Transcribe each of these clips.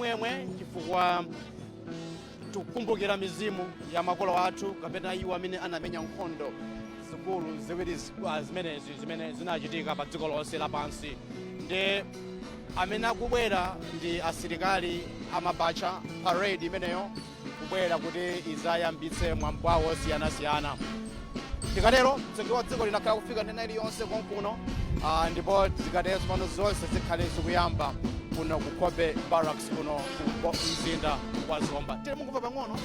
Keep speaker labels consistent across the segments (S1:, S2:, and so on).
S1: chimwemwe chifukwa tukumbukira mizimu ya makolo athu kapena iwo amene anamenya nkhondo zikulu ziwiri zimene zinachitika pa dziko lonse lapansi. Ndi amene akubwera ndi asilikali amabacha parade imeneyo kubwera kuti izayambitse mwambowu osiyanasiyana. Tikatero mtsogoleri wa dziko linakhala kufika ndena iliyonse konkuno, ndipo zikatero tsopano zonse zikhale zikuyamba kuno ku Kobe Barracks kuno ku mzinda wa Zomba. Tiri mukumva pang'ono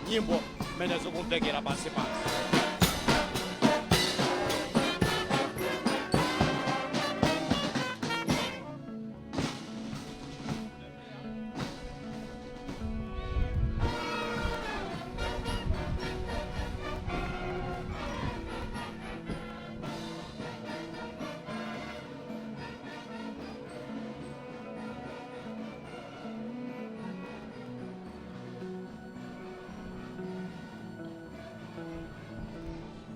S1: nyimbo zimene zikumvekera pansi pansi.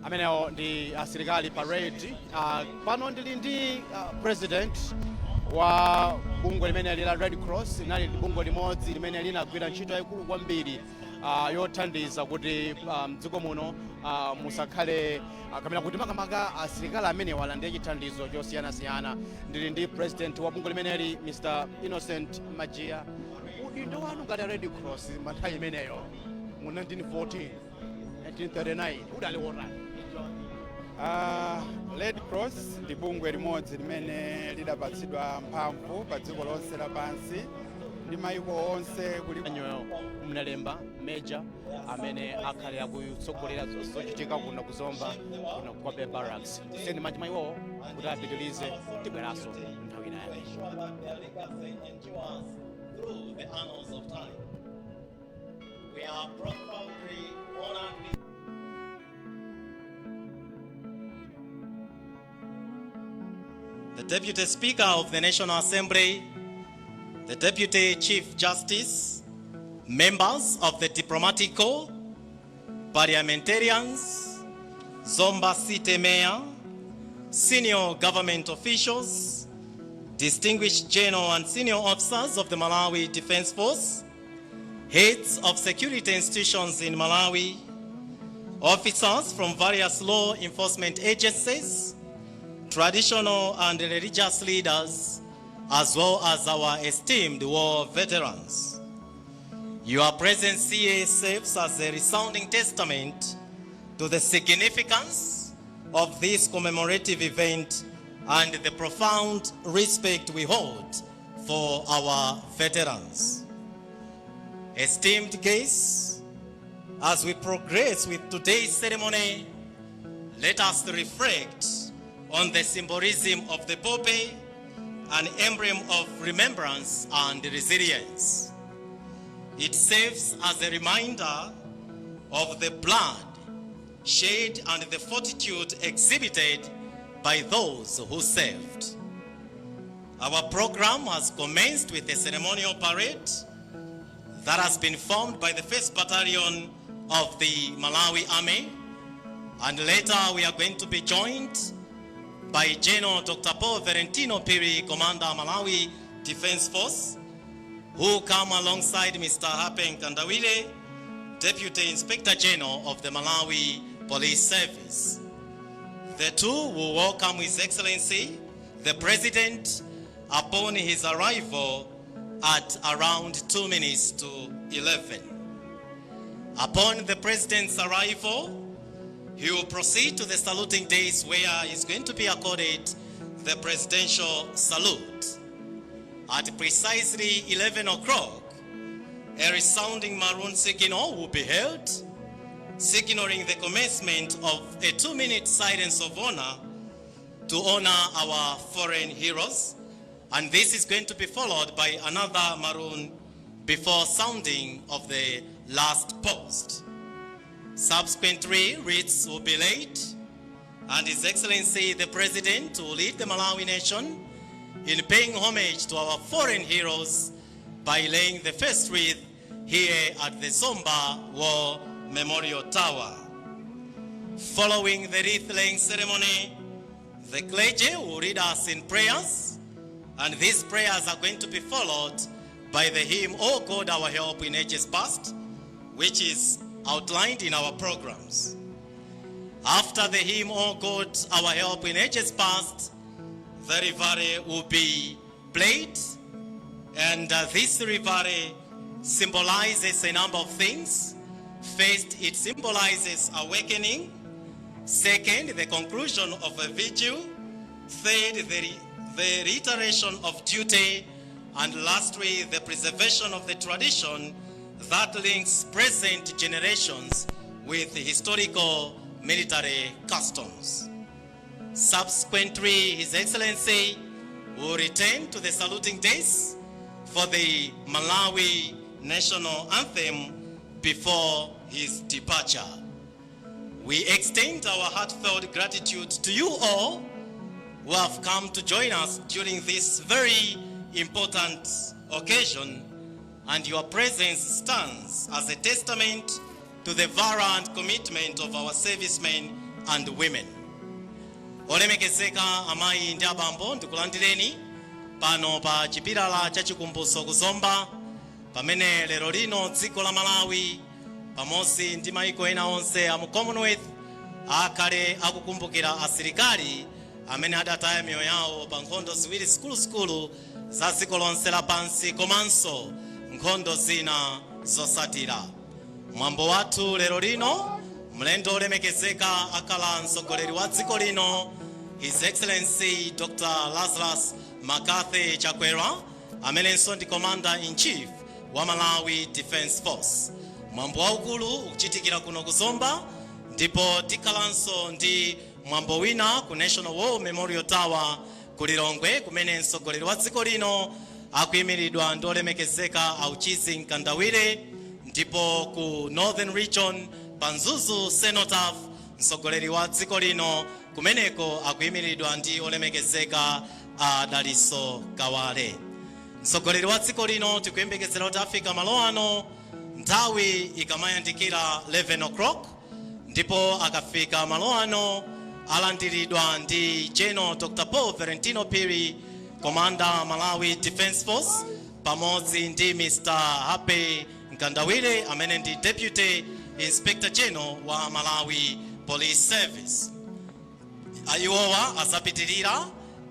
S1: Amenewo ndi asilikali parade. Pano ndili ndi president wa bungwe limene lila Red Cross, nali bungwe limodzi limene linagwira ntchito yaikulu kwambiri yothandiza kuti mdziko muno musakhale kamena kuti makamaka asilikali amene walandira chithandizo chosiyanasiyana. Ndili ndi president wa bungwe limeneli Mr. Innocent Majia. Udindo wanu ngati Red Cross nthawi imeneyo mu 1914 1939 udali wotani?
S2: Red Cross ndi bungwe limodzi limene lidapatsidwa mphamvu pa dziko lonse lapansi ndi mayiko onse kuli
S1: anyoyo mnalemba Major amene akhale akutsogolera zochitika kuno ku Zomba kuno ku Kobe Barracks. Sendi manja maiwo kuti apitilize tibweraso nthawi inayo.
S3: We are profoundly honored. The Deputy Speaker of the National Assembly, the Deputy Chief Justice, members of the Diplomatic Corps, parliamentarians, Zomba City Mayor, senior government officials, distinguished general and senior officers of the Malawi Defense Force, heads of security institutions in Malawi, officers from various law enforcement agencies, traditional and religious leaders, as well as our esteemed war veterans. Your presence here serves as a resounding testament to the significance of this commemorative event and the profound respect we hold for our veterans. Esteemed guests, as we progress with today's ceremony, let us reflect on the symbolism of the poppy, an emblem of remembrance and resilience. It serves as a reminder of the blood shed and the fortitude exhibited by those who served. Our program has commenced with a ceremonial parade that has been formed by the 1st Battalion of the Malawi Army, and later we are going to be joined by General Dr. Paul Valentino Piri, Commander Malawi Defense Force, who come alongside Mr. Hapen Kandawile, Deputy Inspector General of the Malawi Police Service. The two will welcome His Excellency, the President, upon his arrival at around 2 minutes to 11. Upon the President's arrival, he will proceed to the saluting days where he's going to be accorded the presidential salute. At precisely 11 o'clock, a resounding maroon signal will be held, signaling the commencement of a 2-minute silence of honor to honor our fallen heroes. And this is going to be followed by another maroon before sounding of the last post. Subsequently, wreaths will be laid, and His Excellency the President will lead the Malawi nation in paying homage to our fallen heroes by laying the first wreath here at the Zomba War Memorial Tower. Following the wreath-laying ceremony, the clergy will lead us in prayers, and these prayers are going to be followed by the hymn, "O God, our help in ages past," which is outlined in our programs. After the hymn, "O God, our help in ages past," the reveille will be played, and this reveille symbolizes a number of things. First, it symbolizes awakening. Second, the conclusion of a vigil. Third, the reiteration of duty. And lastly, the preservation of the tradition that links present generations with historical military customs. Subsequently, His Excellency will return to the saluting days for the Malawi national anthem before his departure. We extend our heartfelt gratitude to you all who have come to join us during this very important occasion, and your presence stands as a testament to the valor and commitment of our servicemen and women. Olemekezeka amayi ndi abambo, ndikulandireni pano pa chipilala cha chikumbutso ku Zomba, pamene lero lino dziko la Malawi pamodzi ndi mayiko ena onse a mu Commonwealth akhale akukumbukira asilikali amene adataya miyoyo yawo pa nkhondo ziwiri zikuluzikulu za dziko lonse lapansi komanso nkhondo zina zotsatira. Mwambo wathu lero lino, mlendo olemekezeka akhala mtsogoleri wa dziko lino, His Excellency Dr. Lazarus Chakwera, amenenso ndi Commander-in-Chief wa Malawi Defense Force. Mwambo waukulu uchitikira kuno ku Zomba, ndipo tikhalanso ndi mwambo wina ku National War Memorial Tower ku Lilongwe, kumene mtsogoleri wa dziko lino akuyimiridwa ndi olemekezeka auchizi Nkandawire, ndipo ku Northern Region Panzuzu Cenotaph, mtsogoleri wa dziko lino kumeneko akuyimiridwa ndi olemekezeka Daliso Kawale. Mtsogoleri wa dziko lino tikuyembekezera kuti afika malo ano nthawi ikamayandikira 11 o'clock, ndipo akafika malo ano alandiridwa ndi General Dr. Paul Valentino Piri, Commander Malawi Defense Force, pamodzi ndi Mr. Happy Nkandawire amene ndi Deputy Inspector General wa Malawi Police Service. Ayiwowa azapitirira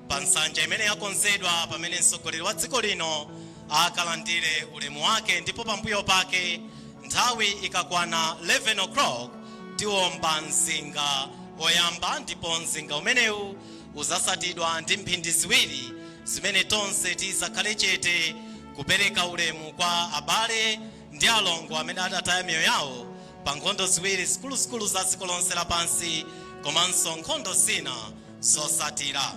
S3: pa nsanja imene yakonzedwa pamene mtsogoleri wa dziko lino akalandire ulemu wake, ndipo pambuyo pake nthawi ikakwana 11 o'clock tiwomba mzinga woyamba, ndipo mzinga umenewu uzatsatidwa ndi mphindi ziwiri zimene tonse tizakhale chete kupereka ulemu kwa abale ndi alongo amene adataya miyoyo yawo pa nkhondo ziwiri zikuluzikulu za dziko lonse lapansi komanso nkhondo zina zotsatira.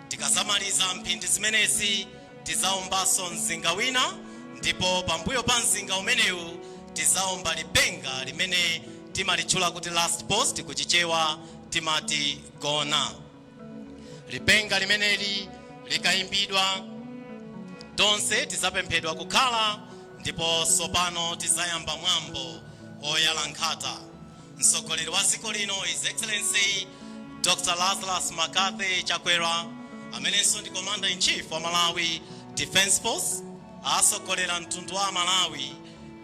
S3: Tikazamaliza mphindi zimenezi tizawombanso mzinga wina, ndipo pambuyo pa mzinga umenewu tizawomba lipenga limene timalitchula kuti last post, kuchichewa timati gona. Lipenga limeneli likayimbidwa tonse tizapemphedwa kukhala, ndipo tsopano tizayamba mwambo oyala nkhata. Mtsogoleri wa dziko lino His Excellency Dr. Lazarus Chakwera, amenenso ndi Commander-in-Chief wa Malawi Defense Force, atsogolera mtundu wa Malawi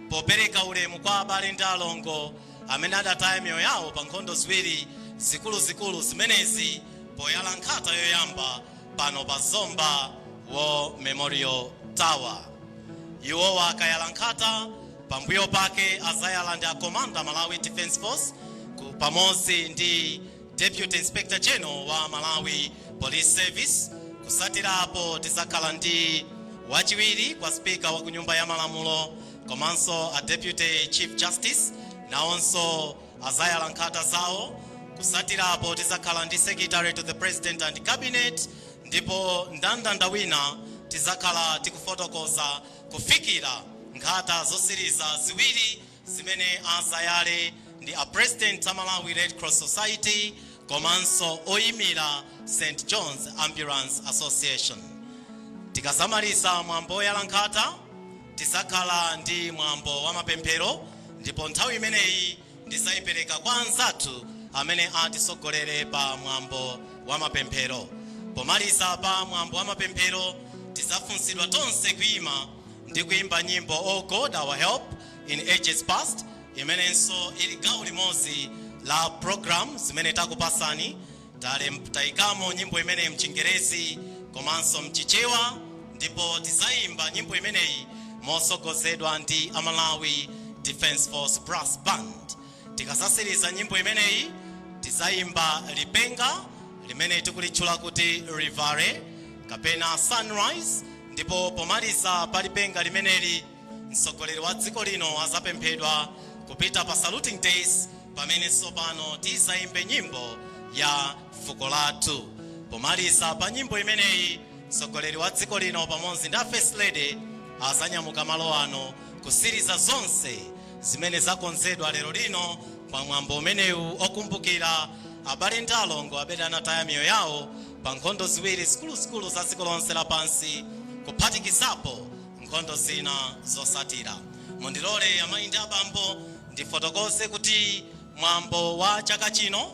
S3: popereka ulemu kwa abale ndi alongo amene adataya miyoyo yawo pa nkhondo ziwiri zikuluzikulu zimenezi poyala nkhata yoyamba pano pa Zomba War Memorial Tower. Iwowa akayala nkhata, pambuyo pake azayala ndi Commander Malawi Defense Force pamodzi ndi Deputy Inspector General wa Malawi Police Service. Kusatirapo tizakhala ndi wachiwiri kwa Speaker wa kunyumba ya malamulo komanso a Deputy Chief Justice, nawonso azayala nkhata zawo. Kusatirapo tizakhala ndi Secretary to the President and Cabinet, ndipo ndandanda wina tizakhala tikufotokoza kufikira nkhata zosiriza ziwiri zimene azayale ndi a President a Malawi Red Cross Society komanso oyimira St. John's Ambulance Association. Tikazamaliza mwambo oyala nkhata tizakhala ndi mwambo wa mapemphero, ndipo nthawi imeneyi ndizayipereka kwa anzathu amene atisogolere pa mwambo wa mapemphero. Pomaliza pa mwambo wa mapemphero tizafunsidwa tonse kuima ndikuimba nyimbo Oh God Our Help in Ages Past, imenenso ili gawo limodzi la program zimene takupasani. Taikamo nyimbo imene mchingerezi komanso mchichewa, ndipo tizaimba nyimbo imeneyi mosogozedwa ndi Malawi Defense Force Brass Band. Tikasasiriza nyimbo imeneyi tizaimba lipenga limene tikulitchula kuti Rivare kapena Sunrise, ndipo pomaliza palipenga limeneli mtsogoleri wa dziko lino azapemphedwa kupita pa saluting days, pamene tsopano tizaimbe nyimbo ya fuko lathu. Pomaliza pa nyimbo imeneyi mtsogoleri wa dziko lino pamodzi ndi First Lady azanyamuka malo ano kusiriza zonse zimene zakonzedwa lero lino pa mwambo umenewu okumbukira abale ndi alongo amene anataya miyoyo yawo pa nkhondo ziwiri zikuluzikulu za dziko lonse lapansi, kuphatikizapo nkhondo zina zosatira. Mundilole amayi ndi abambo ndifotokoze kuti mwambo wa chaka chino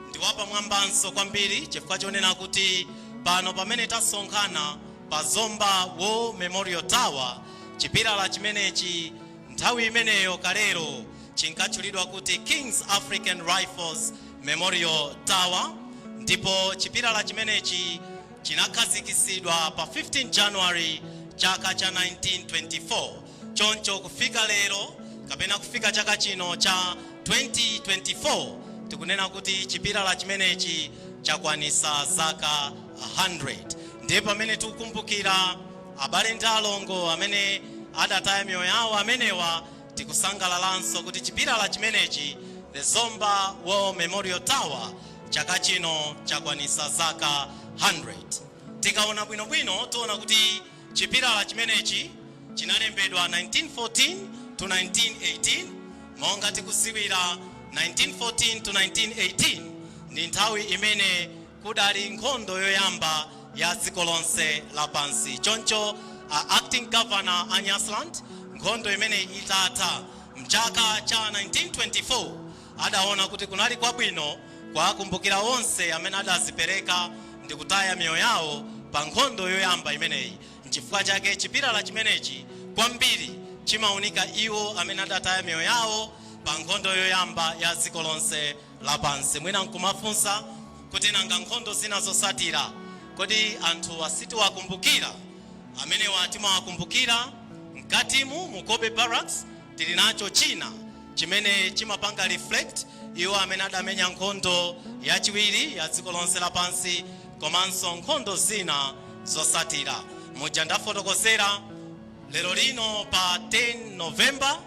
S3: ndi wapamwambanso kwambiri, chifukwa chonena kuti pano pamene tasonkhana pa Zomba War Memorial Tower, chipilala chimenechi nthawi imeneyo kalero chinkatchulidwa kuti King's African Rifles Memorial Tower, ndipo chipilala chimenechi chinakhazikisidwa pa 15 January chaka cha 1924. Choncho kufika lero kapena kufika chaka chino cha 2024 tikunena kuti chipilala chimenechi chakwanisa zaka 100. Ndipo pamene tikukumbukira abale ndi alongo amene adataya miyoyo yawo amenewa, tikusangalalanso kuti chipilala chimenechi the Zomba War Memorial Tower chaka chino chakwanisa zaka 100. Tikaona bwinobwino tiona kuti chipilala chimenechi chinalembedwa 1914 to 1918. monga tikuziwira 1914 to 1918 ndi nthawi imene kudali nkhondo yoyamba ya dziko lonse lapansi. Choncho acting governor Anyasland, nkhondo imene idatha mchaka cha 1924, adaona kuti kunali kwabwino kukumbukira onse amene adazipereka ndi kutaya miyoyo yawo pa nkhondo yoyamba imeneyi. N'chifukwa chake chipilala chimenechi kwambiri chimaunika iwo amene adataya miyoyo yawo pa nkhondo yoyamba ya dziko lonse lapansi. Mwina nkumafunsa kuti nanga nkhondo zina zosatira kodi anthu asitiwakumbukira? Amene timawakumbukira mkatimu mukobe barracks tili nacho china chimene chimapanga reflect iwo amene adamenya nkhondo yachiwiri ya dziko lonse lapansi komanso nkhondo zina zosatira. Muja ndafotokozera lero lino pa 10 November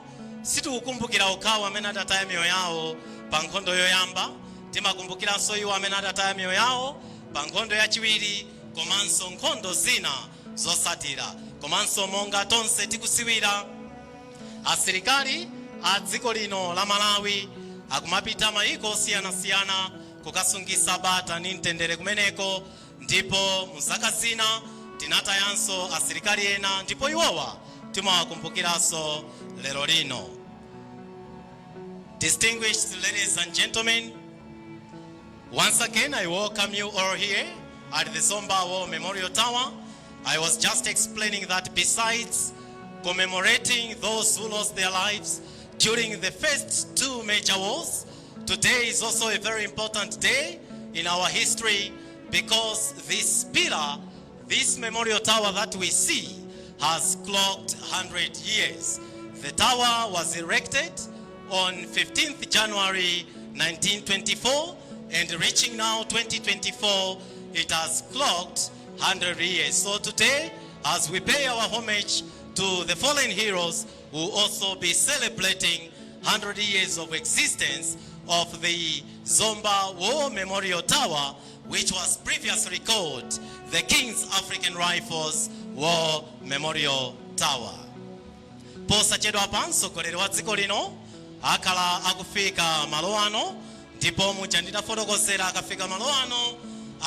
S3: sitikukumbukira okhawo amene adataya miyoyo yawo pa nkhondo yoyamba, timakumbukiranso iwo amene adataya miyoyo yawo pa nkhondo yachiwiri komanso nkhondo zina zosatira. Komanso monga tonse tikusiwira asilikali a dziko lino la Malawi akumapita mayiko osiyanasiyana kukasungisa bata ndi mtendere kumeneko, ndipo muzaka zina tinatayanso asilikali ena, ndipo iwowa timawakumbukiranso lero lino. Distinguished ladies and gentlemen, once again I welcome you all here at the Zomba War Memorial Tower. I was just explaining that besides commemorating those who lost their lives during the first two major wars, today is also a very important day in our history, because this pillar, this memorial tower that we see, has clocked 100 years. The tower was erected on 15th January 1924, and reaching now 2024, it has clocked 100 years. So today, as we pay our homage to the fallen heroes, we'll also be celebrating 100 years of existence of the Zomba War Memorial Tower, which was previously called the King's African Rifles War Memorial Tower. Posachedwa pa mtsogoleri wa dziko lino akhala akufika malo ano, ndipo muja nditafotokozera akafika malo ano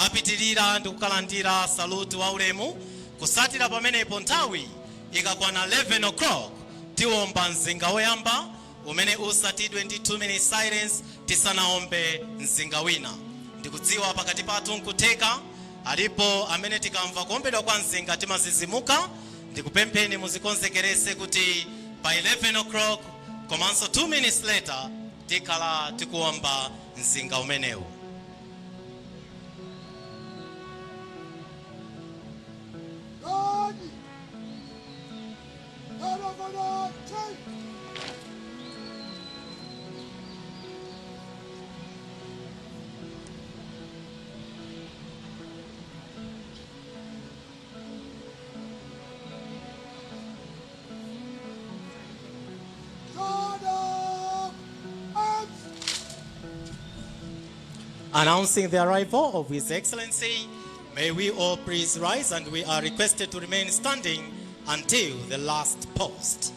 S3: apitirira ndi kukalandira saluti wa ulemu. Kusatira pamenepo nthawi ikakwana 11 o'clock tiwomba mzinga woyamba umene usatidwe ndi 2 minutes silence tisanaombe mzinga wina. Ndikudziwa pakati pathu nkutheka alipo amene tikamva kuombedwa kwa mzinga timazizimuka, Tikupempeni muzikonzekerese kuti by 11 o'clock komanso 2 minutes later tikhala tikuomba mzinga umenewu. Announcing the arrival of His Excellency, may we all please rise, and we are requested to remain standing until the last post.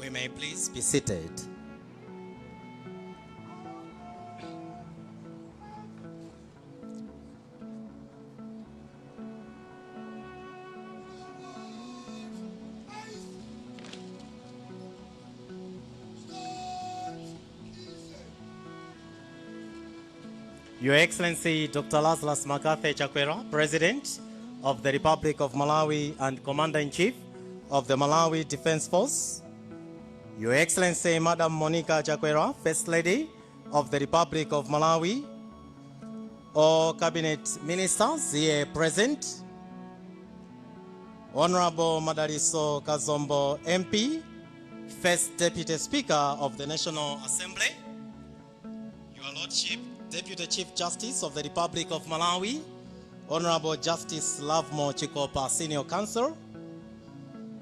S3: We may please be seated. Your Excellency, Dr. Lazarus Chakwera, President of the Republic of Malawi and Commander-in-Chief of the Malawi Defense Force. Your Excellency, Madam Monica Chakwera, First Lady of the Republic of Malawi. All Cabinet Ministers here present. Honorable Madaliso Kazombo MP, First Deputy Speaker of the National Assembly. Your Lordship, Deputy Chief Justice of the Republic of Malawi, Honorable Justice Lovemo Chikopa, Senior Counsel,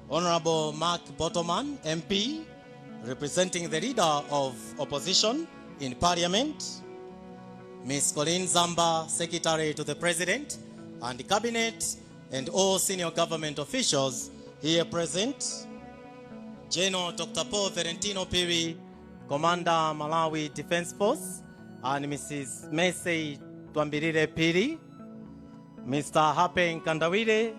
S3: Honorable Mark Bottoman, MP, representing the Leader of Opposition in Parliament, Ms. Colleen Zomba, Secretary to the President and Cabinet, and all senior government officials here present, General Dr. Paul Valentino Piri, Commander Malawi Defense Force, and Mrs. Mesei Twambirire Piri, Mr. Hape Nkandawire,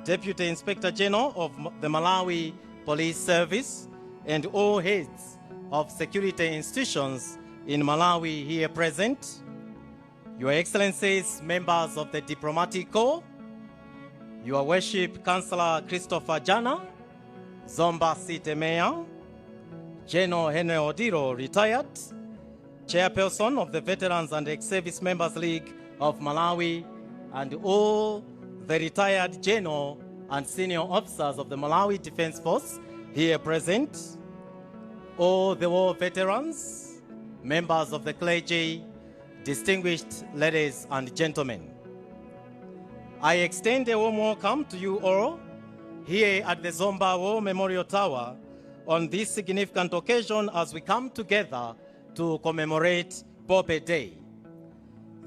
S3: Deputy Inspector General of the Malawi Police Service, and all heads of security institutions in Malawi here present, Your Excellencies, members of the Diplomatic Corps, Your Worship Councillor Christopher Jana, Zomba City Mayor, General Henry Odiro, retired, Chairperson of the Veterans and Ex-Service Members League of Malawi, and all the retired general and senior officers of the Malawi Defense Force here present, all the war veterans, members of the clergy, distinguished ladies and gentlemen. I extend a warm welcome to you all here at the Zomba War Memorial Tower on this significant occasion as we come together to commemorate Pope Day.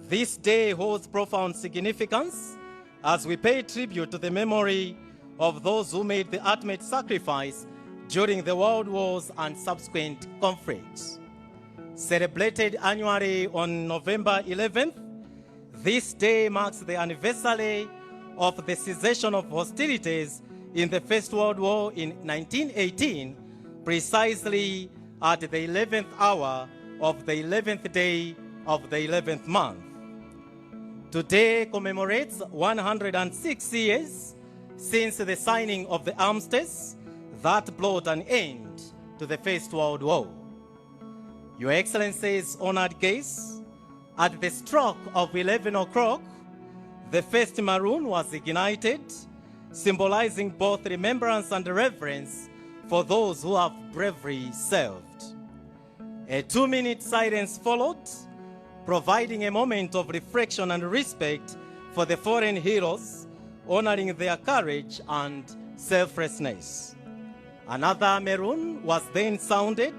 S3: This day holds profound significance as we pay tribute to the memory of those who made the ultimate sacrifice during the world wars and subsequent conflicts. Celebrated annually on November 11th, this day marks the anniversary of the cessation of hostilities in the First World War in 1918, precisely at the 11th hour of the 11th day of the 11th month. Today commemorates 106 years since the signing of the armistice that brought an end to the First World War. Your Excellencies, honored guests, at the stroke of 11 o'clock, the first maroon was ignited, symbolizing both remembrance and reverence for those who have bravely served. A 2-minute silence followed, providing a moment of reflection and respect for the fallen heroes, honoring their courage and selflessness. Another maroon was then sounded,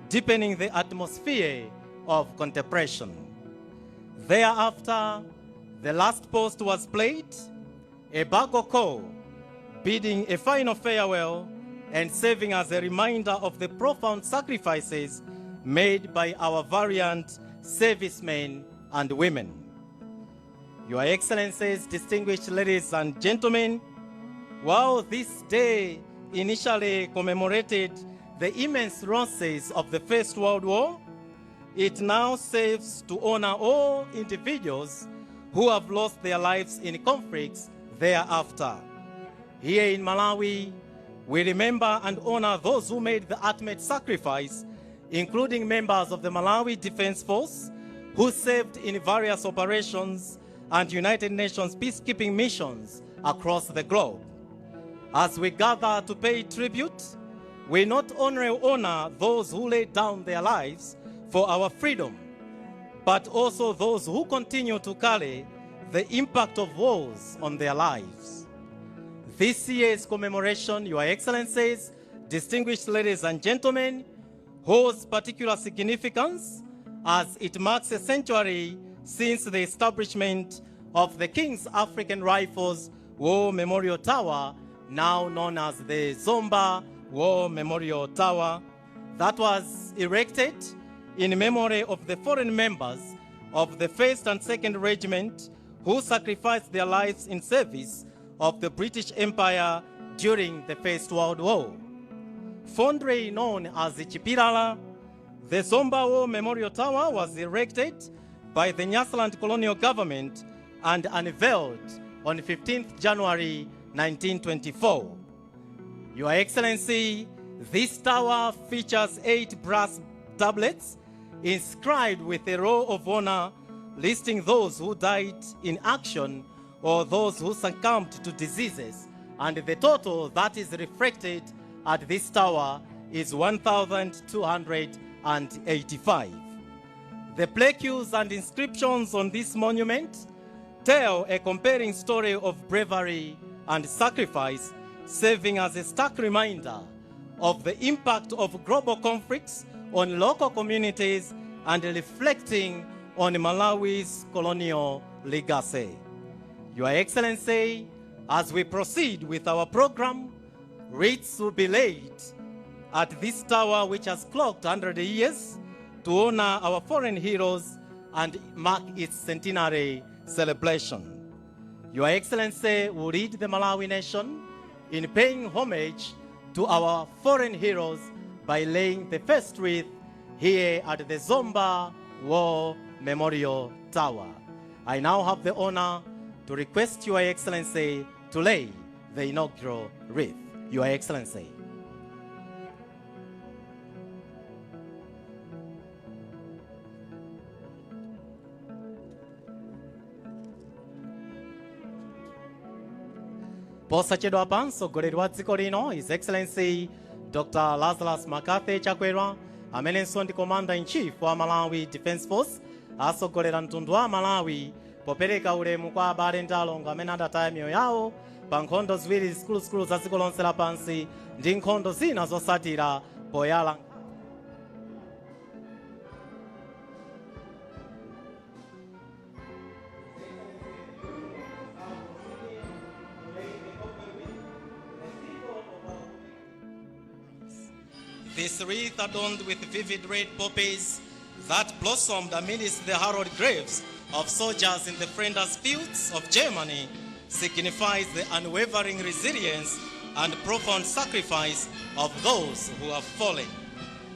S3: deepening the atmosphere of contemplation. Thereafter, the last post was played, a bugle call, bidding a final farewell and serving as a reminder of the profound sacrifices made by our valiant servicemen and women. Your Excellencies, distinguished ladies and gentlemen, while this day initially commemorated the immense losses of the First World War, it now serves to honor all individuals who have lost their lives in conflicts thereafter. Here in Malawi, we remember and honor those who made the ultimate sacrifice, including members of the Malawi Defense Force who served in various operations and United Nations peacekeeping missions across the globe. As we gather to pay tribute, we not only honor those who laid down their lives for our freedom, but also those who continue to carry the impact of wars on their lives. This year's commemoration, Your Excellencies, distinguished ladies and gentlemen, holds particular significance as it marks a century since the establishment of the King's African Rifles War Memorial Tower, now known as the Zomba War Memorial Tower that was erected in memory of the foreign members of the 1st and 2nd Regiment who sacrificed their lives in service of the British Empire during the First World War. Fondly known as the chipilala, the Zomba War Memorial Tower was erected by the Nyasaland colonial government and unveiled on 15th January 1924. Your Excellency, this tower features 8 brass tablets inscribed with a roll of honor listing those who died in action or those who succumbed to diseases, and the total that is reflected at this tower is 1,285. The plaques and inscriptions on this monument tell a compelling story of bravery and sacrifice, serving as a stark reminder of the impact of global conflicts on local communities and reflecting on Malawi's colonial legacy. Your Excellency, as we proceed with our program, wreaths will be laid at this tower which has clocked 100 years to honor our foreign heroes and mark its centenary celebration. Your Excellency will lead the Malawi nation in paying homage to our foreign heroes by laying the first wreath here at the Zomba War Memorial Tower. I now have the honor to request Your Excellency to lay the inaugural wreath. Your Excellency. Posachedwa pa Mtsogoleri wa dziko lino, His Excellency Dr. Lazarus Chakwera, amenenso ndi Commander-in-Chief wa Malawi Defense Force, atsogolera mtundu wa Malawi popereka ulemu kwa abale ndi alongo amene adataya miyoyo yawo pa nkhondo ziwiri zikuluzikulu za dziko lonse lapansi ndi nkhondo zina zotsatira poyala. This wreath, adorned with vivid red poppies that blossomed amidst the harrowed graves of soldiers in the Flanders fields of Germany, signifies the unwavering resilience and profound sacrifice of those who have fallen.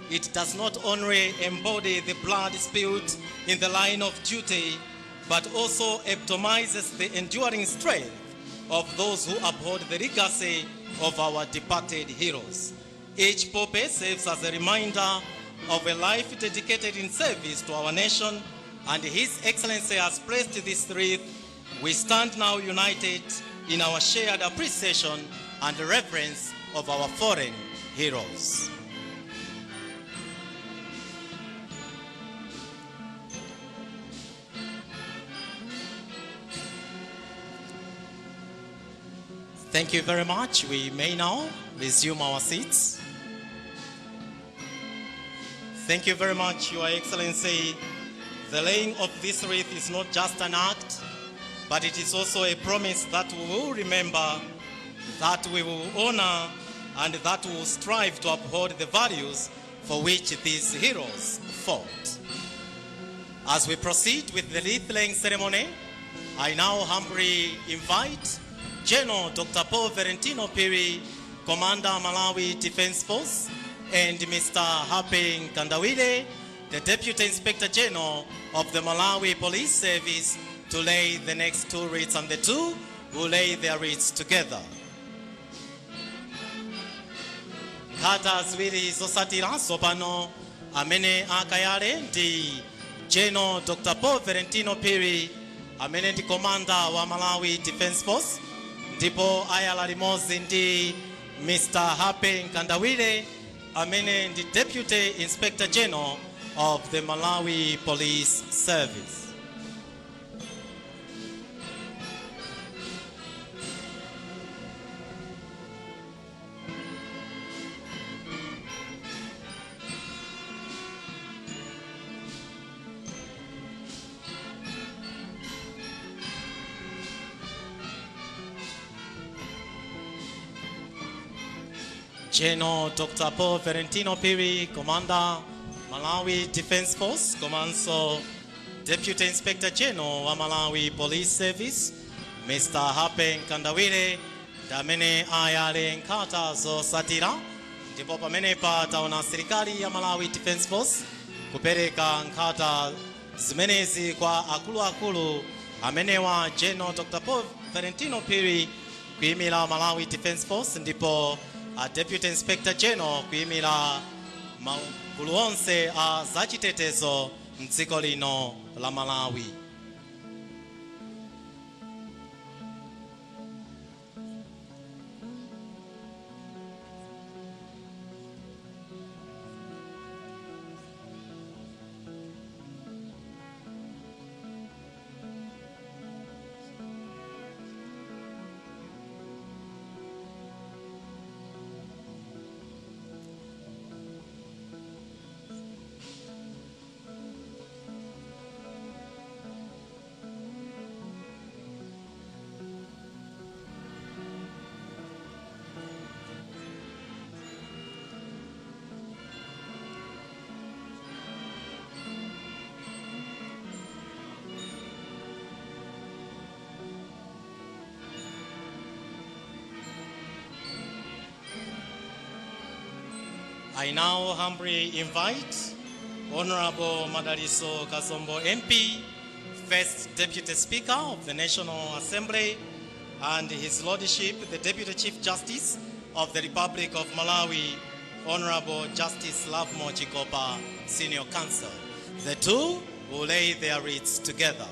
S3: It does not only embody the blood spilled in the line of duty, but also epitomizes the enduring strength of those who uphold the legacy of our departed heroes. Each poppy serves as a reminder of a life dedicated in service to our nation, and His Excellency has placed this wreath. We stand now united in our shared appreciation and reverence of our foreign heroes. Thank you very much. We may now resume our seats. Thank you very much, Your Excellency. The laying of this wreath is not just an act, but it is also a promise that we will remember, that we will honor, and that we will strive to uphold the values for which these heroes fought. As we proceed with the wreath laying ceremony, I now humbly invite General Dr. Paul Valentino Piri, Commander Malawi Defense Force, and Mr. Happy Nkandawire, the Deputy Inspector General of the Malawi Police Service, to lay the next two wreaths, and the two will lay their wreaths together. Nkata ziwiri zotsatira tsopano amene akayale ndi General Dr. Paul Valentino Piri, amene ndi Commander wa Malawi Defense Force, ndipo ayala limodzi ndi Mr. Happy Nkandawire, amene ndi Deputy Inspector General of the Malawi Police Service. General Dr. Paul Valentino Piri, Commander, Malawi Defense Force, komanso Deputy Inspector General wa Malawi Police Service, Mr. Hapen Kandawire, damene ayale nkata zotsatira, ndipo pamenepa taona asilikali ya Malawi Defense Force kupereka nkata zimenezi kwa akuluakulu amenewa General Dr. Paul Valentino Piri kuyimira Malawi Defense Force, ndipo Deputy Inspector General kuyimira magulu onse a zachitetezo mdziko lino la Malawi. I now humbly invite Honorable Madaliso Kazombo MP, First Deputy Speaker of the National Assembly, and His Lordship, the Deputy Chief Justice of the Republic of Malawi, Honorable Justice Lavmo Chikopa, Senior Counsel. The two will lay their wreaths together.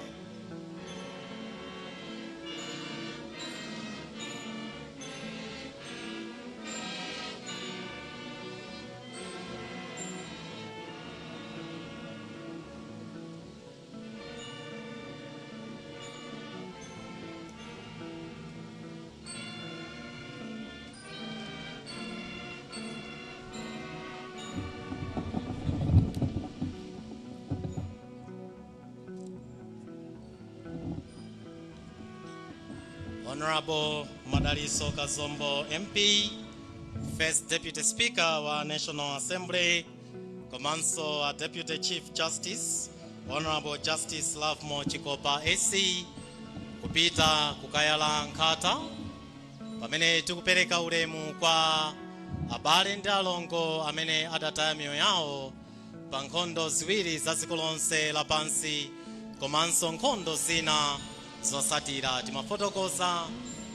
S3: Honorable Madaliso Kazombo MP, First Deputy Speaker wa National Assembly, komanso a Deputy Chief Justice, Honorable Justice Lavmo Chikopa AC, kupita kukayala nkata, pamene tikupereka ulemu kwa abale ndi alongo amene adataya miyoyo yawo pa nkhondo ziwiri za dziko lonse lapansi, komanso nkhondo zina zotsatira. Timafotokoza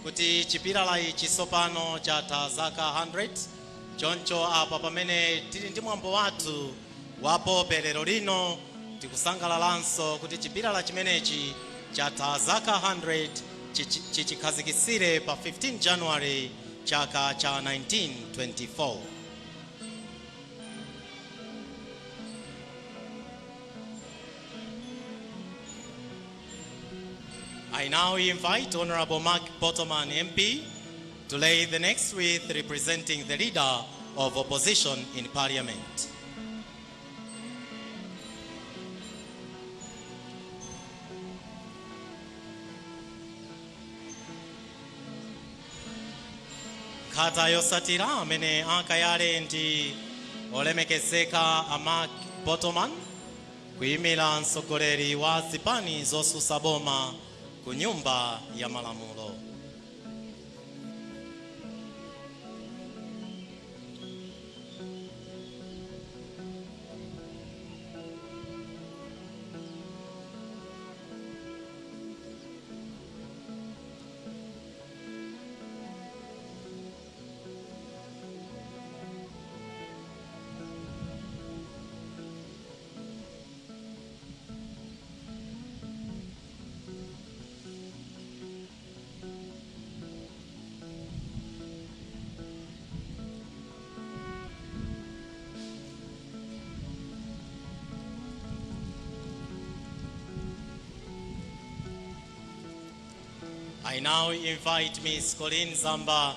S3: kuti chipilala ichi tsopano chatha zaka 100, choncho apa pamene tili ndi mwambo wathu wapo lero lino tikusangalalanso kuti chipilala chimenechi chatha zaka 100 chichikhazikitsire pa 15 January chaka cha 1924. I now invite Honorable Mark Bottoman MP to lay the next wreath representing the leader of opposition in Parliament. Nkata yotsatira amene akayale ndi olemekezeka a Mark Bottoman kuyimira mtsogoleri wa zipani zosusa boma ku nyumba ya malamulo. I now invite Ms. Colleen Zomba,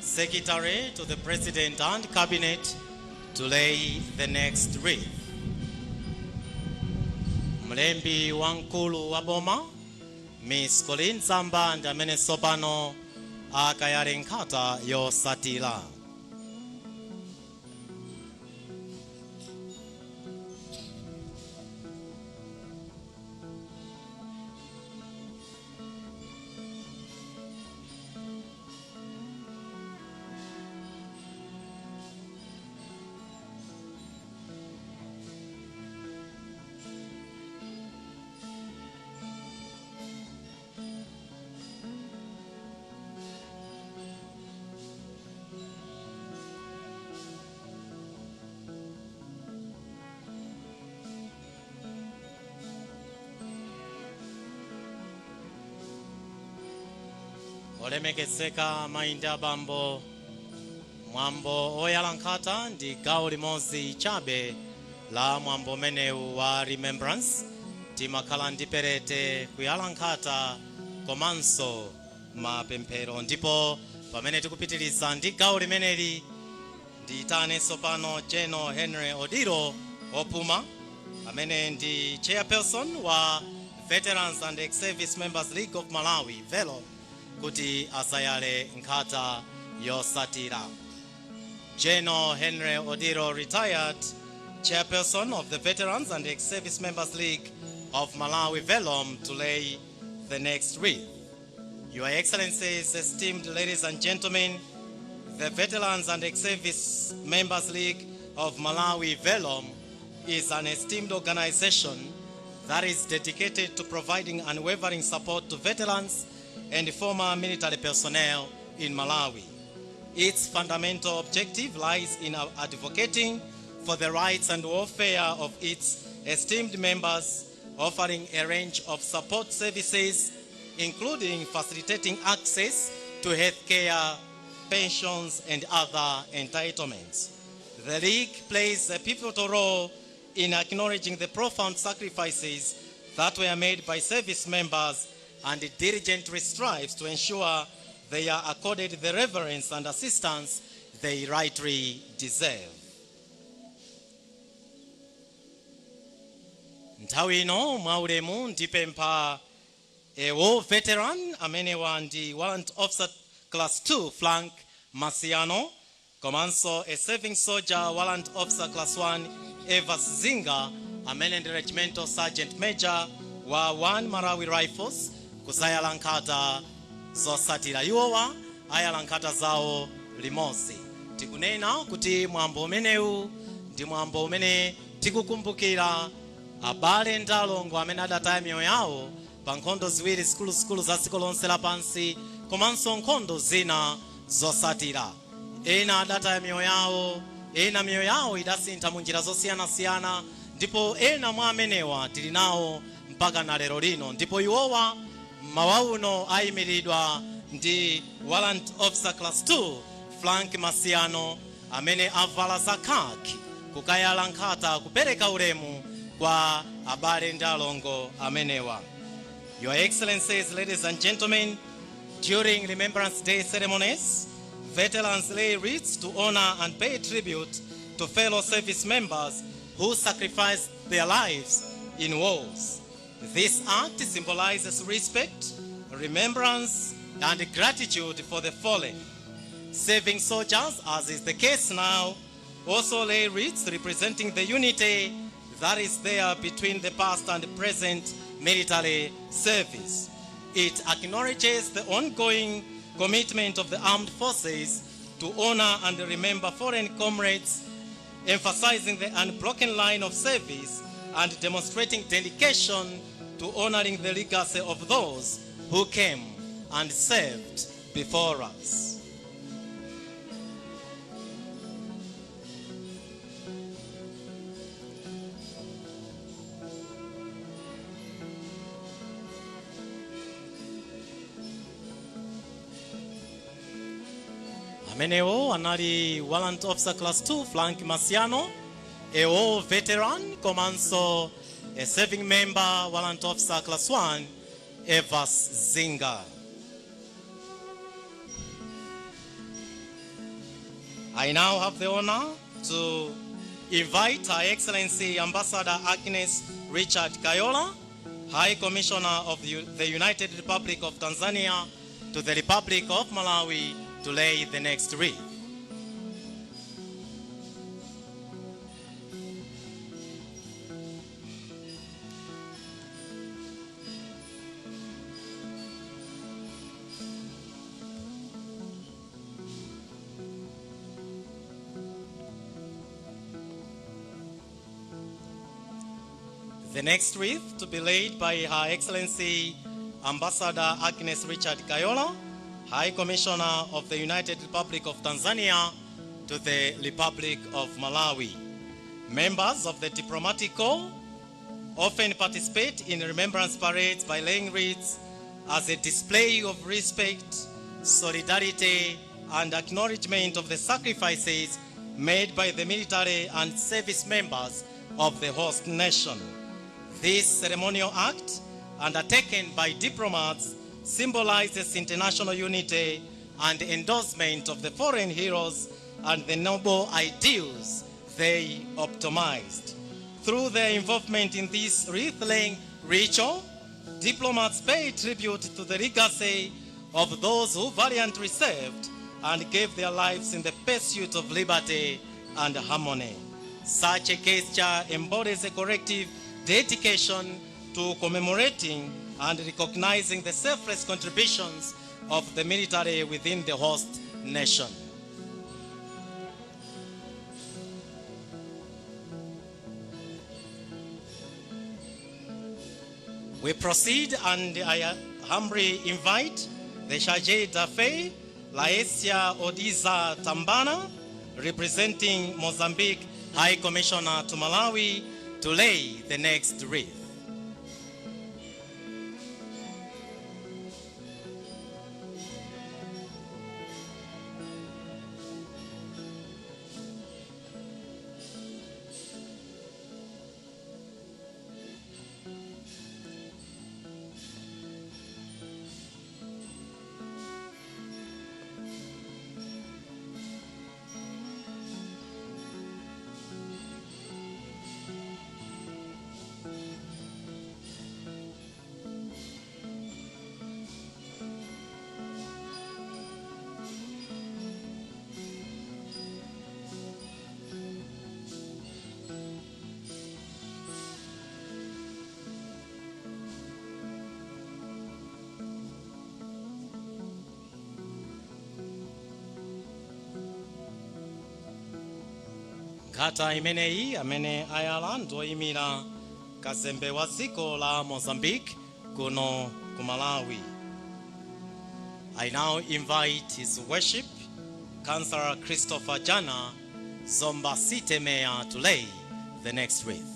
S3: Secretary to the President and Cabinet, to lay the next wreath. Mlembi wankulu wa boma, Ms. Colleen Zomba ndi amene tsopano akayale nkata yotsatira. olemekezeka mainda bambo mwambo oyalankhata ndi gawo limodzi chabe la mwambo umenewu wa Remembrance. Timakhala ndi perete kuyalankhata komanso mapemphero, ndipo pamene tikupitiriza ndi gawo limeneli ndiyitane tsopano General Henry Odiro Opuma amene ndi chairperson wa Veterans and Ex-Service Members League of Malawi VELO kuti asayale nkhata yosatira. General Henry Odiro, retired chairperson of the Veterans and Ex-Service Members League of Malawi VELOM, to lay the next wreath. Your Excellencies, esteemed ladies and gentlemen, the Veterans and Ex-Service Members League of Malawi VELOM is an esteemed organization that is dedicated to providing unwavering support to veterans and former military personnel in Malawi. Its fundamental objective lies in advocating for the rights and welfare of its esteemed members, offering a range of support services, including facilitating access to health care, pensions, and other entitlements. The League plays a pivotal role in acknowledging the profound sacrifices that were made by service members and diligently strives to ensure they are accorded the reverence and assistance they rightly deserve. Nthawi ino mwaulemu ndipempha ewo veteran amenewa ndi Warrant Officer Class 2 Frank Masiano, komanso a serving soldier Warrant Officer Class 1 Evas Zinga amene ndi Regimental Sergeant Major wa 1 Malawi Rifles kusayalankhata zosatira. Iwowa ayalankhata zawo limodzi. Tikunena kuti mwambo umenewu ndi mwambo umene tikukumbukira abale ndi alongo amene adataya miyoyo yawo pa nkhondo ziwiri zikuluzikulu za dziko lonse lapansi komanso nkhondo zina zosatira. Ena adataya miyoyo yawo, ena miyoyo yawo idasintha mu njira zosiyanasiyana, ndipo ena mwa amenewa tili nawo mpaka na lero lino. Ndipo iwowa mawa uno ayimiridwa ndi Warrant Officer Class 2 Frank Masiano amene avala zaka kukayalankhata kupereka ulemu kwa abale ndi alongo amenewa. Your Excellencies, ladies and gentlemen, during Remembrance Day ceremonies, veterans lay wreaths to honor and pay tribute to fellow service members who sacrificed their lives in wars. This act symbolizes respect, remembrance, and gratitude for the fallen. Serving soldiers, as is the case now, also lay wreaths representing the unity that is there between the past and present military service. It acknowledges the ongoing commitment of the armed forces to honor and remember fallen comrades, emphasizing the unbroken line of service and demonstrating dedication to honoring the legacy of those who came and served before us. Amenewo anali Warrant Officer Class 2 Frank Masiano, ewo veteran komanso a serving member Warrant Officer Class 1 Evas Zinga. I now have the honor to invite Her Excellency Ambassador Agnes Richard Kayola, High Commissioner of the United Republic of Tanzania to the Republic of Malawi, to lay the next wreath. The next wreath to be laid by Her Excellency Ambassador Agnes Richard Kayola, High Commissioner of the United Republic of Tanzania to the Republic of Malawi. Members of the diplomatic corps often participate in remembrance parades by laying wreaths as a display of respect solidarity, and acknowledgement of the sacrifices made by the military and service members of the host nation. This ceremonial act, undertaken by diplomats, symbolizes international unity and endorsement of the foreign heroes and the noble ideals they optimized. Through their involvement in this wreath-laying ritual, diplomats pay tribute to the legacy of those who valiantly served and gave their lives in the pursuit of liberty and harmony. Such a gesture embodies a collective dedication to commemorating and recognizing the selfless contributions of the military within the host nation. We proceed, and I humbly invite the Charge d'Affaires, Laesia Odiza Tambana, representing Mozambique High Commissioner to Malawi, to lay the next wreath. Nkata imeneyi amene ayala ndoyimira kazembe wa dziko la Mozambique kuno ku Malawi. I now invite His Worship Councillor Christopher Jana, Zomba City Mayor, to lay the next wreath.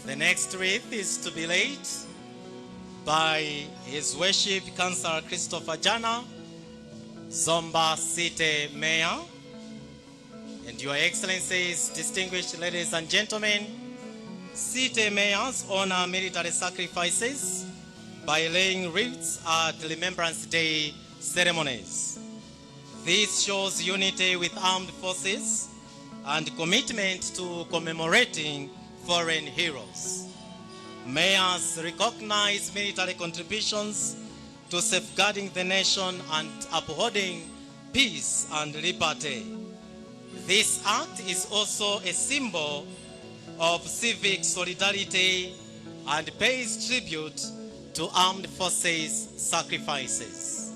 S3: The next wreath is to be laid by His Worship Councillor Christopher Jana, Zomba City Mayor. And Your Excellencies, distinguished ladies and gentlemen, city mayors honor military sacrifices by laying wreaths at Remembrance Day ceremonies. This shows unity with armed forces and commitment to commemorating foreign heroes. Mayors recognize military contributions to safeguarding the nation and upholding peace and liberty. This act is also a symbol of civic solidarity and pays tribute to armed forces sacrifices.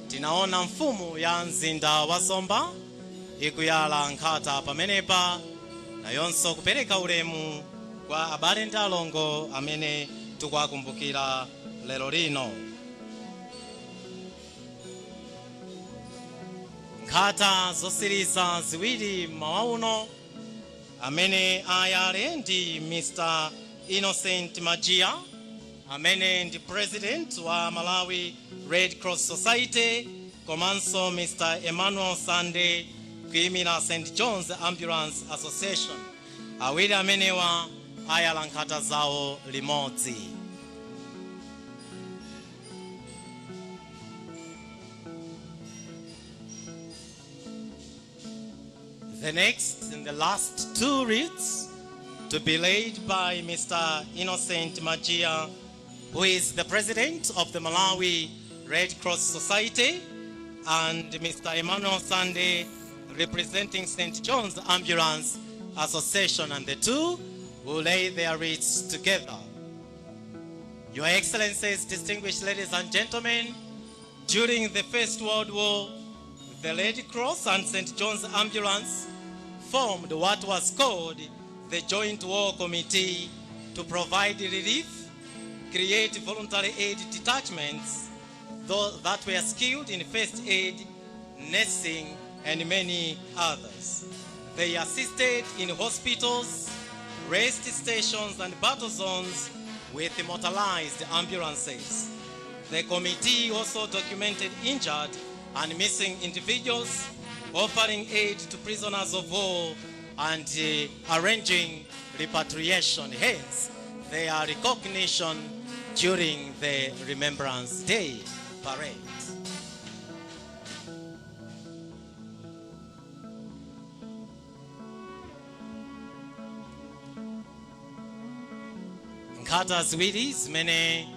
S3: Tinaona mfumu ya mzinda wa Zomba ikuyala nkhata pamenepa, nayonso kupereka ulemu kwa abale ndi alongo amene tikuwakumbukira lero lino. Nkhata zosiriza ziwiri mmawa uno amene ayale ndi Mr. Innocent Majia, amene ndi President wa Malawi Red Cross Society, komanso Mr. Emmanuel Sande kuyimira St. John's Ambulance Association. Awiri amenewa ayala nkhata zawo limodzi. The next and the last two wreaths to be laid by Mr. Innocent Majia, who is the President of the Malawi Red Cross Society, and Mr. Emmanuel Sande, representing St. John's Ambulance Association, and the two will lay their wreaths together. Your Excellencies, distinguished ladies and gentlemen, during the First World War, the Red Cross and St. John's Ambulance formed what was called the Joint War Committee to provide relief, create voluntary aid detachments that were skilled in first aid, nursing, and many others. They assisted in hospitals, rest stations, and battle zones with motorized ambulances. The committee also documented injured and missing individuals, offering aid to prisoners of war, and arranging repatriation, hence their recognition during the Remembrance Day parade. Nkata ziwiri zimene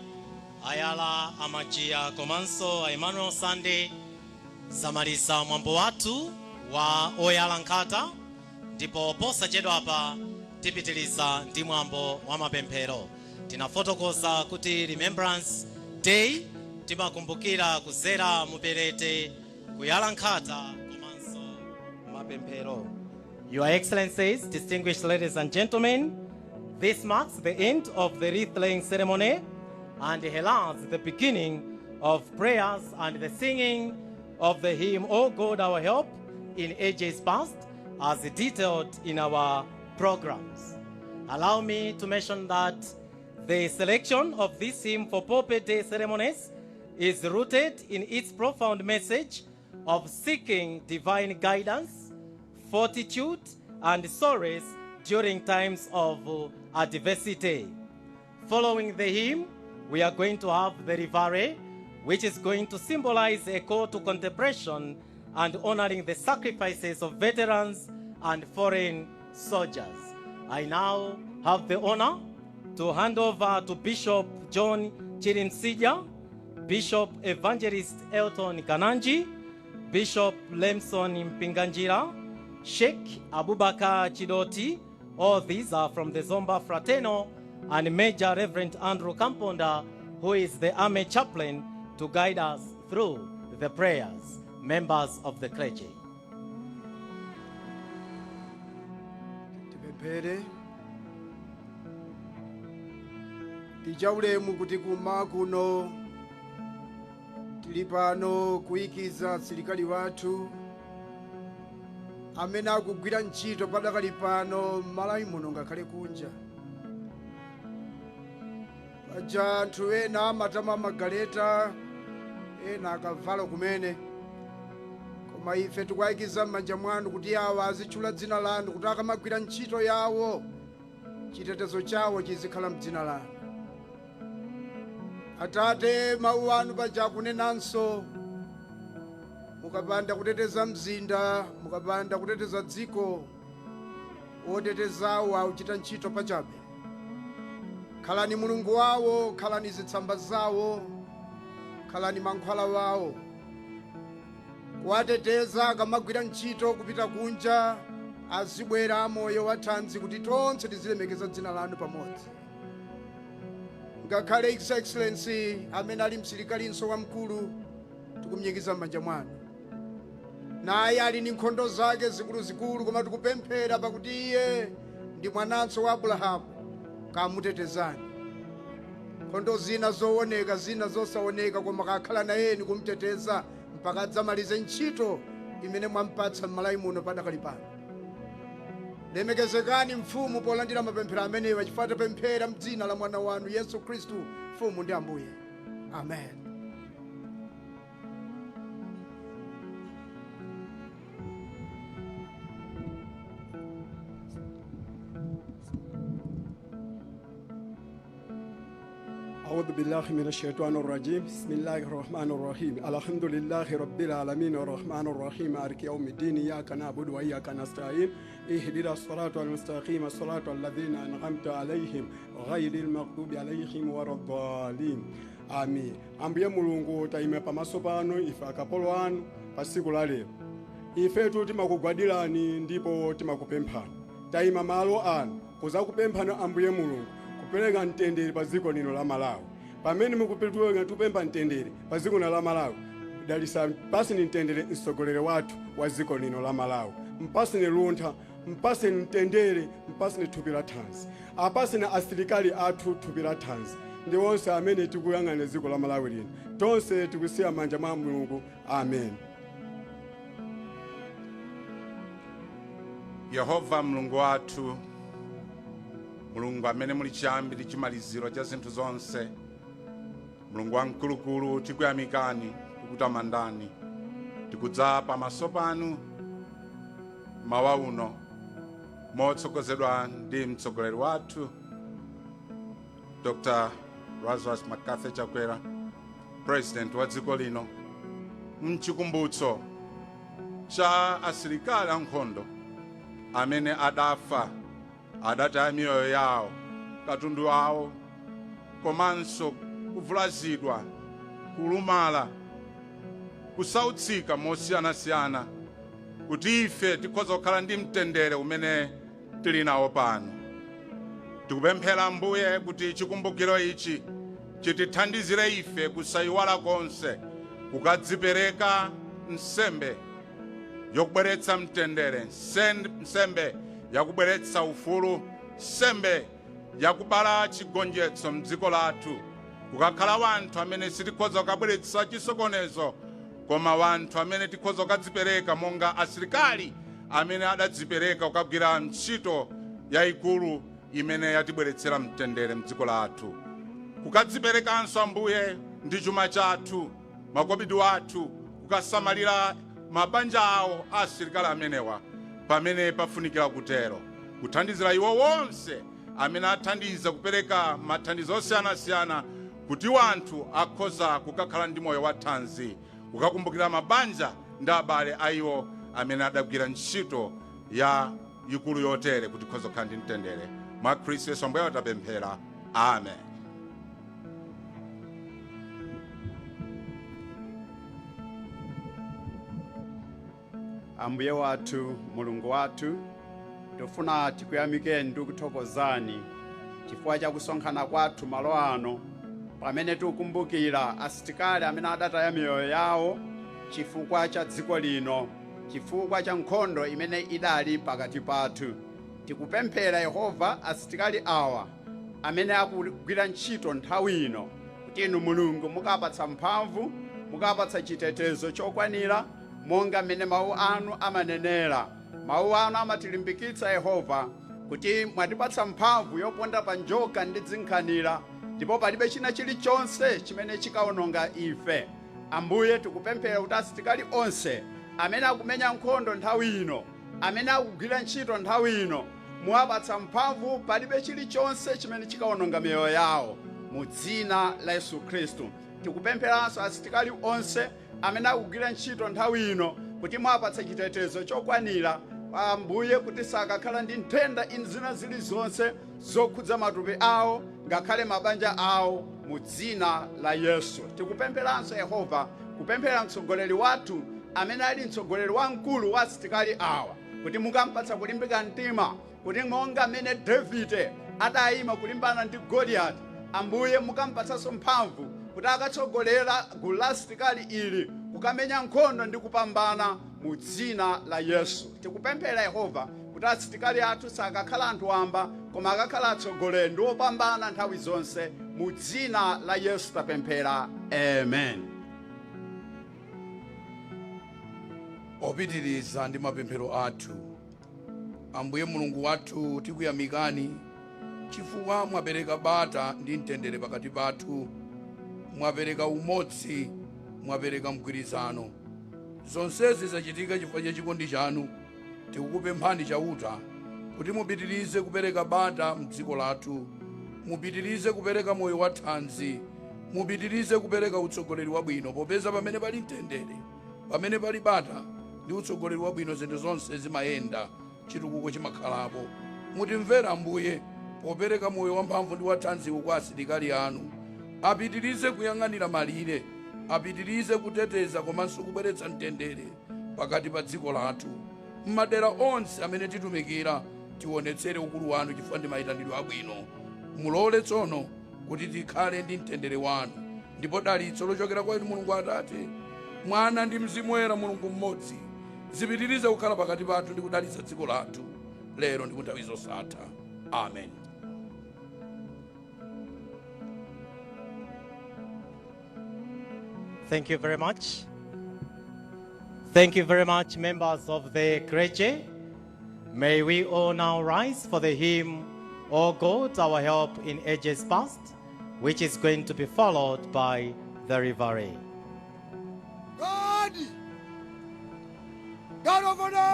S3: ayala amajia komanso Emmanuel Sunday zamalisa mwambo wathu wa oyala nkata, ndipo posachedwa apa tipitiliza ndi mwambo wa mapemphero. Tinafotokoza kuti Remembrance Day timakumbukira kuzera muperete, kuyala nkata komanso mapemphero. Your Excellencies, distinguished ladies and gentlemen, this marks the end of the wreath-laying ceremony and heralds the beginning of prayers and the singing of the hymn, O God, our help in ages past, as detailed in our programs. Allow me to mention that the selection of this hymn for Pulpit Day ceremonies is rooted in its profound message of seeking divine guidance, fortitude, and solace during times of adversity. Following the hymn, we are going to have the Rivare, which is going to symbolize a call to contemplation and honoring the sacrifices of veterans and foreign soldiers. I now have the honor to hand over to Bishop John Chirimsija, Bishop Evangelist Elton Kananji, Bishop Lemson Mpinganjira, Sheikh Abubakar Chidoti. All these are from the Zomba Fraternal, and Major Reverend Andrew Kamponda, who is the Army Chaplain, to guide us through the prayers. Members of the clergy.
S4: Tipemphere tichaulemu kuti kuma kuno tili pano kuikiza asilikali wathu amene akugwira ntchito padakali pano Malawi muno ngakhale kunja. Paja anthu ena amatama magaleta, ena akavala kumene, koma ife tikuwayikiza m'manja mwanu kuti awa azitchula dzina lanu, kuti akamagwira ntchito yawo chitetezo chawo chizikhala m'dzina lanu. Atate, mawu anu paja akunenanso, mukapanda kuteteza mzinda, mukapanda kuteteza dziko, otetezawo akuchita ntchito pachabe. Khalani mulungu wawo, khalani zitsamba zawo, khalani mankhwala wawo. Kuwateteza akamagwira ntchito kupita kunja, azibwera moyo wathanzi kuti tonse tizilemekeza dzina lanu pamodzi. Ngakhale His Excellency amene ali msilikalinso wamkulu, tikumnyikiza m'manja mwanu. Naye ali ndi nkhondo zake zikuluzikulu, koma tikupemphera pakuti iye ndi mwananso wa Abrahamu, kamutetezani. Nkhondo zina zooneka, zina zosaoneka, koma kakhala nayeni kumteteza mpaka adzamalize ntchito imene mwampatsa m'Malawi muno padakali pano. Lemekezekani mfumu polandira mapemphero amenewa, chifukwa tapemphera m'dzina la mwana wanu Yesu Khristu, mfumu ndi Ambuye. Amen.
S5: أعوذ بالله من الشيطان الرجيم بسم الله الرحمن الرحيم الحمد لله رب العالمين الرحمن الرحيم مالك يوم الدين إياك نعبد وإياك نستعين اهدنا الصراط المستقيم صراط الذين أنعمت عليهم غير المغضوب عليهم ولا الضالين آمين. Ambuye Mulungu taime pamaso pano ife akapolo anu pa tsiku la lero. Ifetu timakugwadilani ndipo timakupemphani. Taima malo anu kuzakupemphani Ambuye Mulungu, kupereka mtendere pa dziko lino la Malawi. Pamene mukupempha tupempha mtendere pa dziko lino la Malawi, dalisa mpaseni mtendere mtsogoleri wathu wa dziko lino la Malawi. Mpaseni luntha, mpaseni mtendere, mpaseni thupi la thanzi. Apaseni asilikali athu thupi la thanzi. Ndi onse amene tikuyang'ana dziko la Malawi lino. Tonse tikusiya manja mwa Mulungu. Amen.
S2: Yehova mulungu wathu, mulungu amene muli chiyambi ndi chimaliziro cha zinthu zonse, mulungu wamkulukulu, tikuyamikani, tikutamandani, tikudza pamaso panu mawa uno motsogozedwa ndi mtsogoleri wathu Dr. Lazarus Chakwera, President wa dziko lino, mchikumbutso cha asilikali ankhondo amene adafa, adataya miyoyo yawo, katundu wawo, komanso kuvulazidwa, kulumala, kusautsika mosiyanasiyana, kuti ife tikhoza kukhala ndi mtendere umene tili nawo pano. Tikupemphera Ambuye kuti chikumbukiro ichi chitithandizire ife kusayiwala konse, kukadzipereka nsembe yokubweretsa mtendere, nsembe yakubweretsa ufulu, nsembe yakubala chigonjetso mdziko lathu, kukakhala wanthu amene sitikhoza kukabweretsa chisokonezo, koma wanthu amene tikhoza kukadzipereka monga asilikali amene adadzipereka kukagwira ntchito yaikulu imene yatibweretsera mtendere mdziko lathu. Kukadziperekanso Ambuye ndi chuma chathu, makobidi wathu, kukasamalira mabanja awo asilikali amenewa pamene pafunikira kutero, kuthandizira iwo wonse amene athandiza kupereka mathandizo osiyanasiyana kuti wanthu akhoza kukakhala ndi moyo wathanzi, kukakumbukira mabanja ndi abale a iwo amene adagwira ntchito ya ikulu yotere kuti tikhoza kukhala ndi mtendere. Mwa Khristu Yesu Ambuye watapemphera. Amen.
S4: Ambuye wathu, mulungu wathu, tofuna tikuyamikeni ndi kuthokozani chifukwa cha kusonkhana kwathu malo ano pamene tikukumbukira asilikali amene adataya miyoyo yawo chifukwa cha dziko lino, chifukwa cha nkhondo imene idali pakati pathu. Tikupemphera Yehova asilikali awa amene akugwira ntchito nthawi ino, kuti inu mulungu mukapatsa mphamvu, mukapatsa chitetezo chokwanira, monga mmene mawu anu amanenera. Mawu anu amatilimbikitsa Yehova kuti mwatipatsa mphamvu yoponda pa njoka ndi zinkhanira, ndipo palibe china chilichonse chimene chikawononga ife. Ambuye tikupemphera kuti asilikali onse amene akumenya nkhondo nthawi ino, amene akugwira ntchito nthawi ino, muwapatsa mphamvu, palibe chilichonse chimene chikawononga miyoyo yawo, mu dzina la Yesu Khristu. Tikupempheranso asilikali onse amene akugwira ntchito nthawi ino kuti muwapatsa chitetezo chokwanira, Ambuye, kuti sakakhala ndi nthenda zina zilizonse zokhudza matupi awo ngakhale mabanja awo, mu dzina la Yesu. Tikupempheranso Yehova, kupemphera mtsogoleri wathu amene ali mtsogoleri wamkulu wa asilikali awa, kuti mukampatsa kulimbika mtima, kuti monga amene Davide adayima kulimbana ndi Goliati, Ambuye mukampatsanso mphamvu kuti akatsogolera gulu la asilikali ili kukamenya nkhondo ndi kupambana, mu dzina la Yesu. Tikupemphera Yehova kuti asilikali athu sakakhala anthu wamba, koma akakhala atsogoleri ndi opambana nthawi zonse, mu dzina la Yesu tapemphera. Amen.
S6: Opitiriza ndi mapemphero athu, Ambuye mulungu wathu tikuyamikani chifukwa mwapereka bata ndi mtendere pakati pathu, mwapereka umodzi, mwapereka mgwirizano. Zonsezi zachitika chifukwa cha chikondi chanu. Tikukupemphani chauta kuti mupitirize kupereka bata mdziko lathu, mupitirize kupereka moyo wathanzi, mupitirize kupereka utsogoleri wabwino, popeza pamene pali mtendere, pamene pali bata ndi utsogoleri wabwino, zinthu zonse zimayenda, chitukuko chimakhalapo. Mutimvera Ambuye popereka moyo wamphamvu ndi wathanziwo kwa asilikali anu, apitirize kuyang'anira malire, apitirize kuteteza komanso kubweretsa mtendere pakati pa dziko lathu. M'madera onse amene titumikira tionetsere ukulu wanu chifukwa ndi mayitanidwe abwino. Mulole tsono kuti tikhale ndi mtendere wanu, ndipo dalitso lochokera kwa inu Mulungu Atate, Mwana ndi Mzimu Woyera, Mulungu mmodzi, zipitirize kukhala pakati pathu ndi kudalitsa dziko lathu lero ndi nthawi zosatha. Amen.
S3: Thank you very much. Thank you very much, members of the clergy. May we all now rise for the hymn, O God, our help in ages past, which is going to be followed by the Reverie.
S4: God! God over there!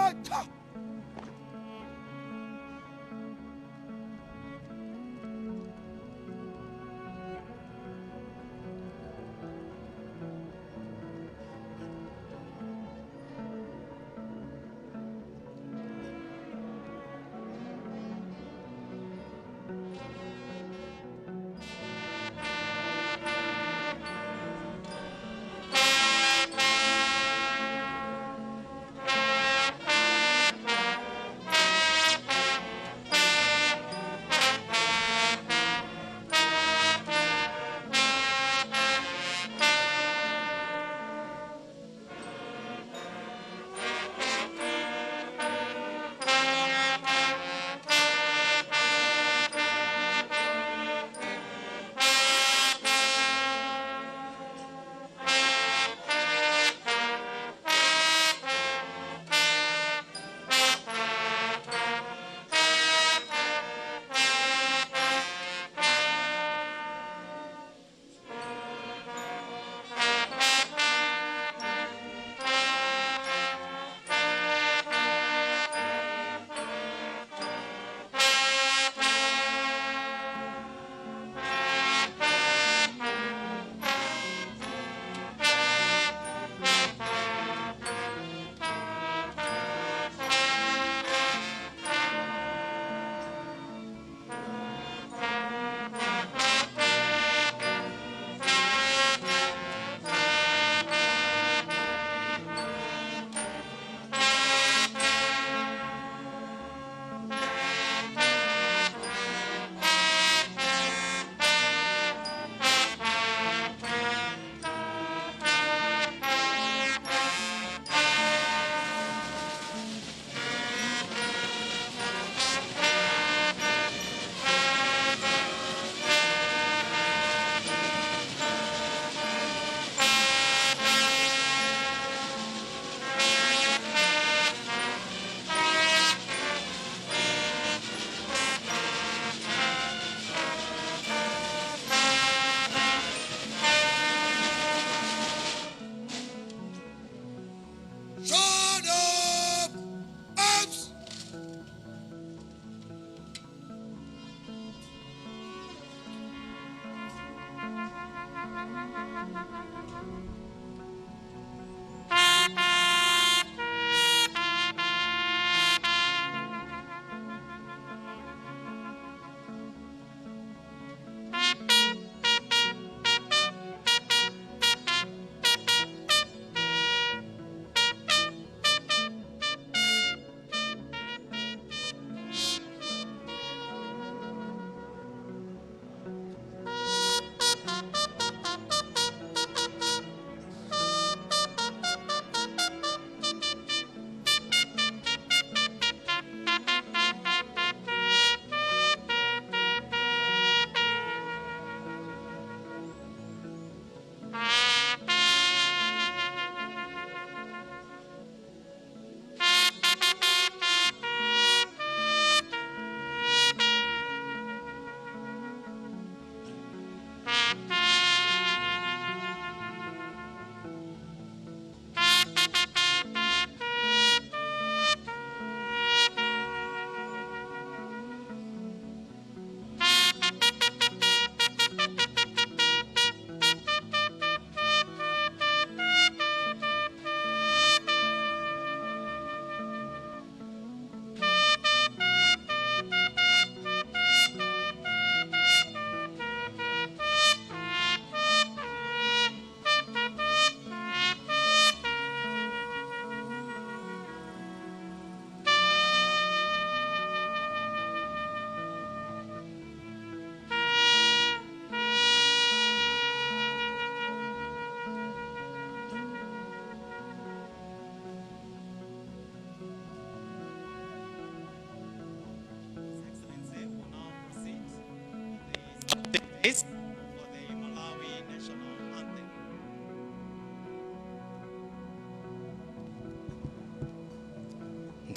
S3: This for the Malawi national anthem.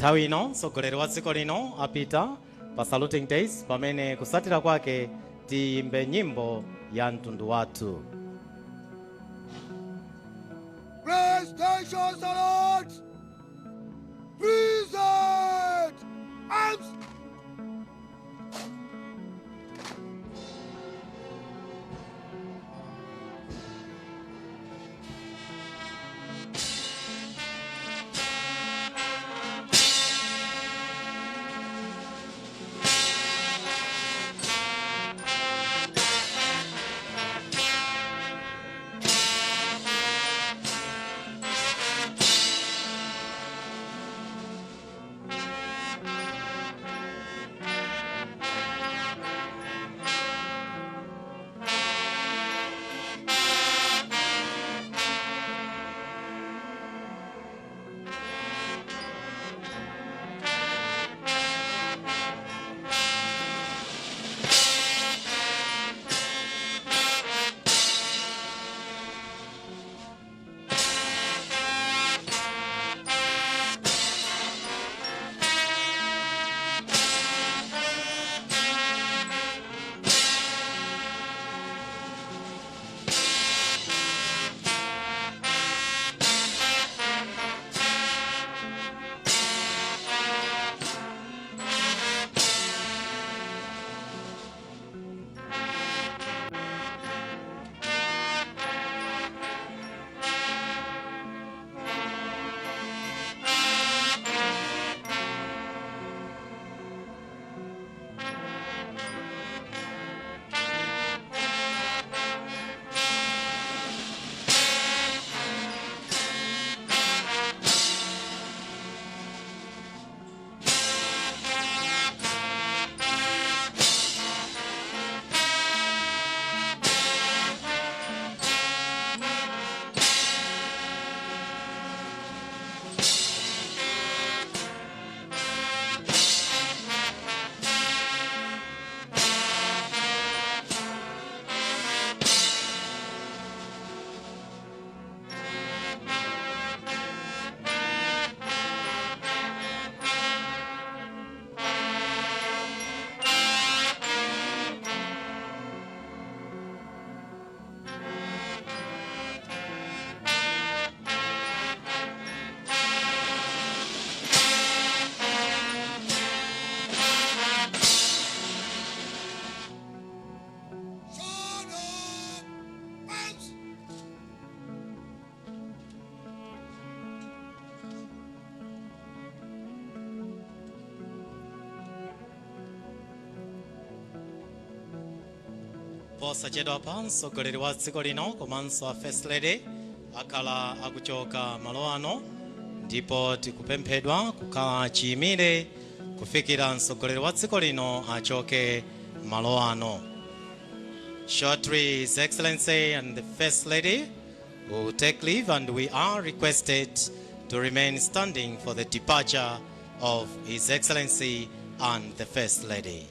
S3: nthawi ino mtsogoleri wa dziko lino apita pa saluting days pamene kusatira kwake tiyimbe nyimbo ya mtundu wathu.
S4: PlayStation Salad! Present! Arms!
S3: posachedwa pa mtsogoleri wa dziko lino komanso a first lady akhala akuchoka malo ano, ndipo tikupemphedwa kukhala chiyimire kufikira mtsogoleri wa dziko lino achoke malo ano. Shortly, His Excellency and the First Lady will take leave, and we are requested to remain standing for the departure of His Excellency and the First Lady.